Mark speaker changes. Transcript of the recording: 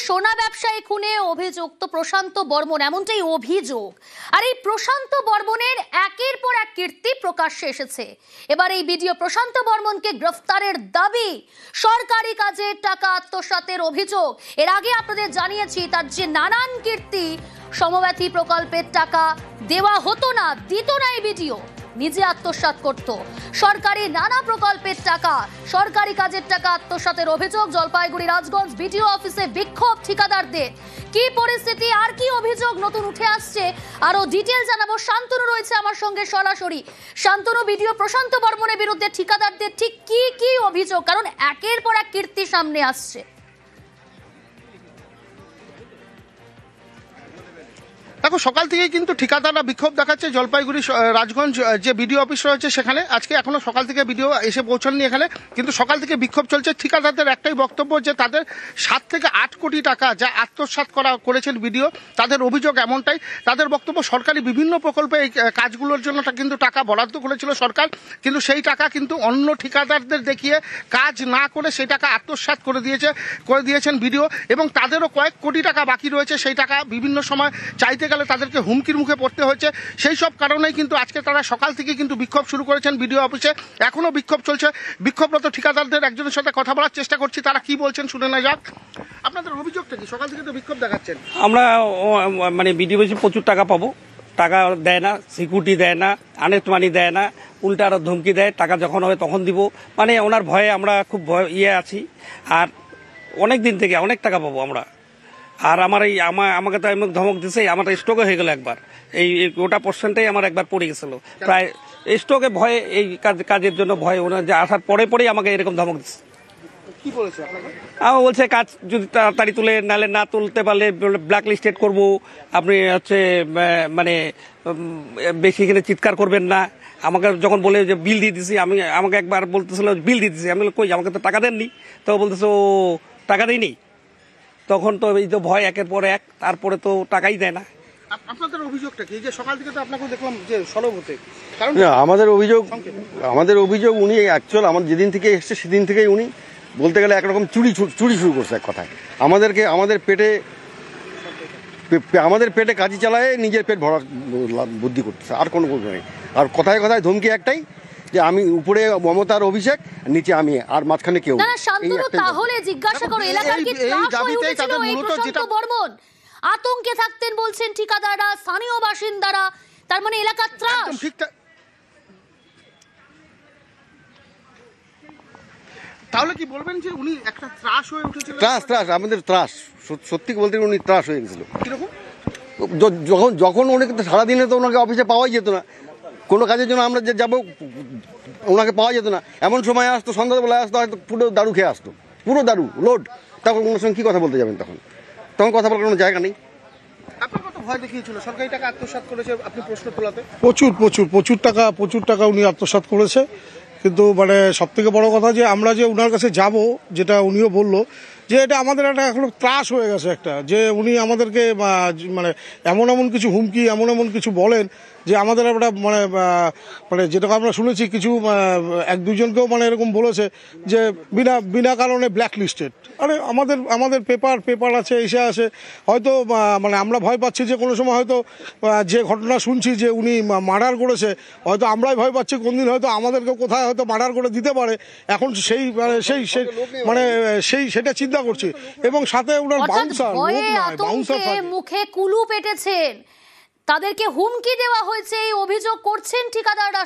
Speaker 1: সোনা ব্যবসায়ী খুনে অভিযুক্ত প্রশান্ত বর্মন, এমনটাই অভিযোগ। আর এই প্রশান্ত বর্মনের একের পর এক কীর্তি প্রকাশ্যে এসেছে। এবার এই ভিডিও প্রশান্ত বর্মনকে গ্রেফতারের দাবি, সরকারি কাজে টাকা আত্মসাতের অভিযোগ। এর আগে আপনাদের জানিয়েছি তার যে নানান কীর্তি, সমব্যথী প্রকল্পের টাকা দেওয়া হতো না, দিত না এই ভিডিও, নিজে আত্মসাৎ করত। সরকারি নানা প্রকল্পের টাকা, সরকারি কাজের টাকা আত্মসাতের অভিযোগ। জলপাইগুড়ি রাজগঞ্জ বিডিও অফিসে বিক্ষোভ ঠিকাদারদের। কি পরিস্থিতি আর কি অভিযোগ নতুন উঠে আসছে, আরো ডিটেল জানাবো। শান্তনু রয়েছে আমার সঙ্গে সরাসরি। শান্তনু, ভিডিও প্রশান্ত বর্মনের বিরুদ্ধে ঠিকাদারদের ঠিক কি কি অভিযোগ, কারণ একের পর এক কীর্তি সামনে আসছে।
Speaker 2: দেখো, সকাল থেকেই কিন্তু ঠিকাদাররা বিক্ষোভ দেখাচ্ছে জলপাইগুড়ি রাজগঞ্জ যে বিডিও অফিস রয়েছে সেখানে। আজকে এখনো সকাল থেকে বিডিও এসে পৌঁছাননি এখানে, কিন্তু সকাল থেকে বিক্ষোভ চলছে। ঠিকাদারদের একটাই বক্তব্য যে তাদের 7 থেকে 8 কোটি টাকা যা আত্মসাৎ করেছেন বিডিও, তাদের অভিযোগ এমনটাই। তাদের বক্তব্য, সরকারি বিভিন্ন প্রকল্পে এই কাজগুলোর জন্য কিন্তু টাকা বরাদ্দ করেছিল সরকার, কিন্তু সেই টাকা কিন্তু অন্য ঠিকাদারদের দেখিয়ে কাজ না করে সেই টাকা আত্মসাৎ করে দিয়েছেন বিডিও, এবং তাদেরও কয়েক কোটি টাকা বাকি রয়েছে। সেই টাকা বিভিন্ন সময় চাইতে গেলে তাদেরকে হুমকির মুখে পড়তে হয়েছে। সেই সব কারণেই কিন্তু আজকে তারা সকাল থেকে কিন্তু বিক্ষোভ শুরু করেছেন বিডিও অফিসে। এখনো বিক্ষোভ চলছে। বিক্ষোভরত ঠিকাদারদের একজনের সাথে কথা বলার চেষ্টা করছি, তারা কি বলছেন শুনে না যাক। আপনাদের অভিযোগটা কি? সকাল থেকে তো বিক্ষোভ দেখাচ্ছেন।
Speaker 3: আমরা মানে বিডিও অফিসে প্রচুর টাকা পাবো, টাকা দেয় না, সিকিউরিটি দেয় না, আনেস্ট মানি দেয় না, উল্টা আরো ধমকি দেয়, টাকা যখন হবে তখন দিব। মানে ওনার ভয়ে আমরা খুব আছি। আর অনেক দিন থেকে অনেক টাকা পাবো আমরা। আর আমার এই আমাকে তো এমন ধমক দিছে, আমার স্ট্রোক হয়ে গেল একবার। এই গোটা পার্সেন্টটাই আমার একবার পড়ে গেছিল, প্রায় স্ট্রোকে ভয়ে, এই কাজের জন্য ভয়ে। ওনার যে আসার পরেই আমাকে এরকম ধমক দিচ্ছে।
Speaker 2: কি বলেছে আপনাকে?
Speaker 3: আমার বলছে কাজ যদি তাড়াতাড়ি তুলে, নাহলে না তুলতে পারলে ব্ল্যাক লিস্টেড করবো। আপনি হচ্ছে মানে বেশি এখানে চিৎকার করবেন না। আমাকে যখন বলে যে বিল দিয়ে দিছি, আমাকে একবার বলতেছিল বিল দিয়ে দিছি। আমি কই, আমাকে তো টাকা দেননি। তো বলতেছে ও টাকা দেয়নি। তখন তো এই তো ভয় একের পর এক, তারপরে তো টাকাই দেয় না।
Speaker 2: আপনাদের অভিযোগটা কি? যে সকাল থেকে তো আপনাকে দেখলাম যে সরব হতে, কারণ
Speaker 4: আমাদের অভিযোগ উনি অ্যাকচুয়াল আমার যেদিন থেকে এসছে সেদিন থেকেই উনি বলতে গেলে একরকম চুরি শুরু করছে এক কথায়। আমাদের পেটে কাজী চালায়, নিজের পেট ভরা বুদ্ধি করতেছে, আর কোনো কিছু নেই। আর কথায় কথায় ধমকি একটাই যে আমি উপরে মমতার অভিষেক, নিচে আমি, আর মাঝখানে কেউ।
Speaker 1: না শান্তনু, তাহলে জিজ্ঞাসা করো, এলাকার কি ত্রাস হয়ে উঠেছিল এই প্রশান্ত বর্মন? আতঙ্কে থাকতেন বলছেন ঠিকাদাররা, স্থানীয় বাসিন্দারা, তার মানে এলাকার ত্রাস।
Speaker 2: তাহলে কি বলবেন যে উনি একটা ত্রাস হয়ে উঠেছিল?
Speaker 4: ত্রাস আমাদের ত্রাস, সত্যি বলতে উনি ত্রাস হয়ে গেছিল।
Speaker 2: কিরকম?
Speaker 4: যখন উনি কিন্তু সারাদিনে তো ওনাকে অফিসে পাওয়াই যেত না, কোনো কাজের জন্য আমরা যে যাবো ওনাকে পাওয়া যেত না। এমন সময় আসতো, সন্ধ্যাবেলায় আসতো, হয়তো পুরো দারু খেয়ে আসতো, পুরো দারু লোড। তখন ওনার সঙ্গে কী কথা বলতে যাবেন? তখন কথা বলার কোনো জায়গা নেই।
Speaker 2: আপনার কত ভয় দেখিয়েছিল সরকারি টাকা আত্মসাৎ করেছে আপনি প্রশ্ন তোলাতে?
Speaker 5: প্রচুর টাকা উনি আত্মসাৎ করেছে। কিন্তু মানে সব থেকে বড় কথা যে আমরা যে ওনার কাছে যাব, যেটা উনিও বললো যে এটা আমাদের একটা এখনো ত্রাস হয়ে গেছে একটা, যে উনি আমাদেরকে মানে এমন কিছু হুমকি, এমন কিছু বলেন যে আমাদের একটা মানে যেটা আমরা শুনেছি, কিছু 1-2জনকেও মানে এরকম বলেছে যে বিনা কারণে ব্ল্যাক লিস্টেড। আরে আমাদের পেপার আছে, এসে আসে। হয়তো মানে আমরা ভয় পাচ্ছি যে কোনো সময় হয়তো যে ঘটনা শুনছি যে উনি মার্ডার করেছে, হয়তো আমরাই ভয় পাচ্ছি কোনদিন হয়তো আমাদেরকে কোথায় হয়তো মার্ডার করে দিতে পারে। এখন সেটা চিন্তা করছি। এবং সাথে ওনার বাউন্সার
Speaker 1: মুখে কুলু পেটেছেন, তাদেরকে হুমকি দেওয়া হয়েছে, এই অভিযোগ করছেন ঠিকাদাররা।